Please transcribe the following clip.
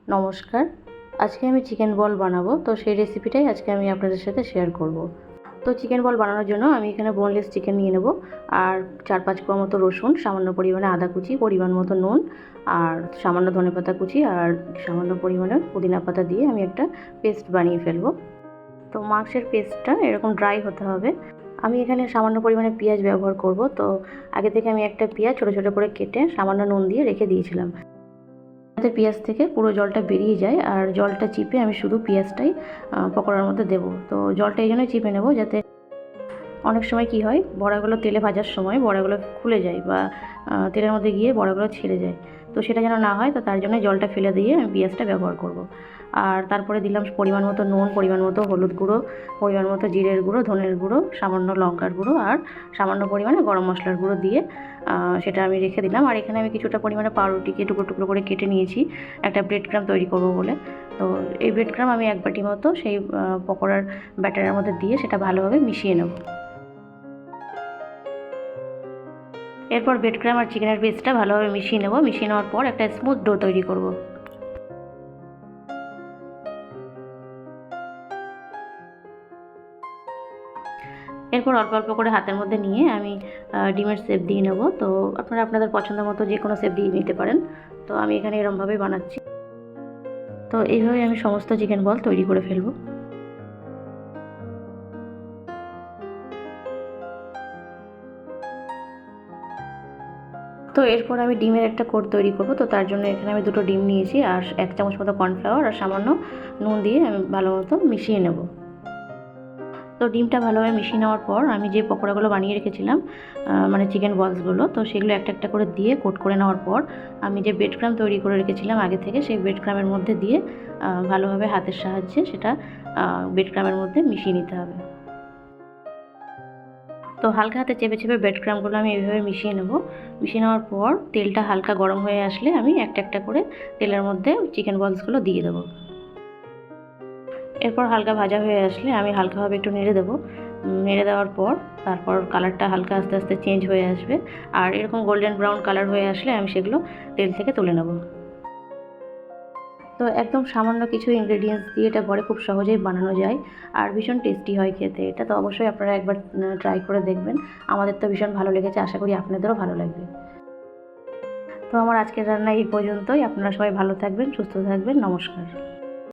নমস্কার। আজকে আমি চিকেন বল বানাবো, তো সেই রেসিপিটাই আজকে আমি আপনাদের সাথে শেয়ার করব। তো চিকেন বল বানানোর জন্য আমি এখানে বোনলেস চিকেন নিয়ে নেব, আর 4-5 কোয়া মতো রসুন, সামান্য পরিমাণে আদা কুচি, পরিমাণ মতো নুন, আর সামান্য ধনেপাতা কুচি, আর সামান্য পরিমাণে পুদিনা পাতা দিয়ে আমি একটা পেস্ট বানিয়ে ফেলবো। তো মাংসের পেস্টটা এরকম ড্রাই হতে হবে। আমি এখানে সামান্য পরিমাণে পেঁয়াজ ব্যবহার করব। তো আগে থেকে আমি একটা পেঁয়াজ ছোটো ছোটো করে কেটে সামান্য নুন দিয়ে রেখে দিয়েছিলাম, যাতে পেঁয়াজ থেকে পুরো জলটা বেরিয়ে যায়, আর জলটা চিপে আমি শুধু পেঁয়াজটাই পকোড়ার মধ্যে দেবো। তো জলটা এই জন্যই চিপে নেব, যাতে অনেক সময় কি হয়, বড়াগুলো তেলে ভাজার সময় বড়াগুলো খুলে যায় বা তেলের মধ্যে গিয়ে বড়াগুলো ছেড়ে যায়। তো সেটা যেন না হয়, তো তার জন্য জলটা ফেলে দিয়ে আমি পেঁয়াজটা ব্যবহার করব। আর তারপরে দিলাম পরিমাণ মতো নুন, পরিমাণ মতো হলুদ গুঁড়ো, পরিমাণ মতো জিরের গুঁড়ো, ধনের গুঁড়ো, সামান্য লঙ্কার গুঁড়ো, আর সামান্য পরিমাণে গরম মশলার গুঁড়ো দিয়ে সেটা আমি রেখে দিলাম। আর এখানে আমি কিছুটা পরিমাণে পাউরুটিকে টুকরো টুকরো করে কেটে নিয়েছি একটা ব্রেড ক্রাম্ব তৈরি করব বলে। তো এই ব্রেড ক্রাম্ব আমি এক বাটি মতো সেই পকোড়ার ব্যাটারের মধ্যে দিয়ে সেটা ভালোভাবে মিশিয়ে নেব। এরপর ব্রেড ক্রাম্ব আর চিকেনের পেস্টটা ভালোভাবে মিশিয়ে নেব। মিশিয়ে নেওয়ার পর একটা স্মুথ ডো তৈরি করব। এরপর অল্প অল্প করে হাতের মধ্যে নিয়ে আমি ডিমের শেপ দিয়ে নেব। তো আপনারা আপনাদের পছন্দ মতো যে কোনো শেপ দিয়ে নিতে পারেন। তো আমি এখানে এরমভাবেই বানাচ্ছি। তো এইভাবে আমি সমস্ত চিকেন বল তৈরি করে ফেলবো। তো এরপর আমি ডিমের একটা কোট তৈরি করব। তো তার জন্য এখানে আমি 2টো ডিম নিয়েছি, আর 1 চামচ মতো কর্নফ্লাওয়ার আর সামান্য নুন দিয়ে আমি ভালো মতো মিশিয়ে নেব। তো ডিমটা ভালোভাবে মিশিয়ে নেওয়ার পর আমি যে পকোড়াগুলো বানিয়ে রেখেছিলাম, মানে চিকেন বলসগুলো, তো সেগুলো একটা একটা করে দিয়ে কোট করে নেওয়ার পর আমি যে ব্রেড ক্রাম্ব তৈরি করে রেখেছিলাম আগে থেকে, সেই ব্রেড ক্রাম্বের মধ্যে দিয়ে ভালোভাবে হাতের সাহায্যে সেটা ব্রেড ক্রাম্বের মধ্যে মিশিয়ে নিতে হবে। তো হালকা হাতে চেপে চেপে ব্রেড ক্রাম্বগুলো আমি এইভাবে মিশিয়ে নেব। মিশিয়ে নেওয়ার পর তেলটা হালকা গরম হয়ে আসলে আমি একটা একটা করে তেলের মধ্যে চিকেন বলসগুলো দিয়ে দেবো। এরপর হালকা ভাজা হয়ে আসলে আমি হালকাভাবে একটু নেড়ে দেবো। নেড়ে দেওয়ার পর তারপর কালারটা হালকা আস্তে আস্তে চেঞ্জ হয়ে আসবে, আর এরকম গোল্ডেন ব্রাউন কালার হয়ে আসলে আমি সেগুলো তেল থেকে তুলে নেব। তো একদম সামান্য কিছু ইনগ্রেডিয়েন্টস দিয়ে এটা ঘরে খুব সহজেই বানানো যায়, আর ভীষণ টেস্টি হয় খেতে। এটা তো অবশ্যই আপনারা একবার ট্রাই করে দেখবেন। আমাদের তো ভীষণ ভালো লেগেছে, আশা করি আপনাদেরও ভালো লাগবে। তো আমার আজকের রান্না এই পর্যন্তই। আপনারা সবাই ভালো থাকবেন, সুস্থ থাকবেন। নমস্কার।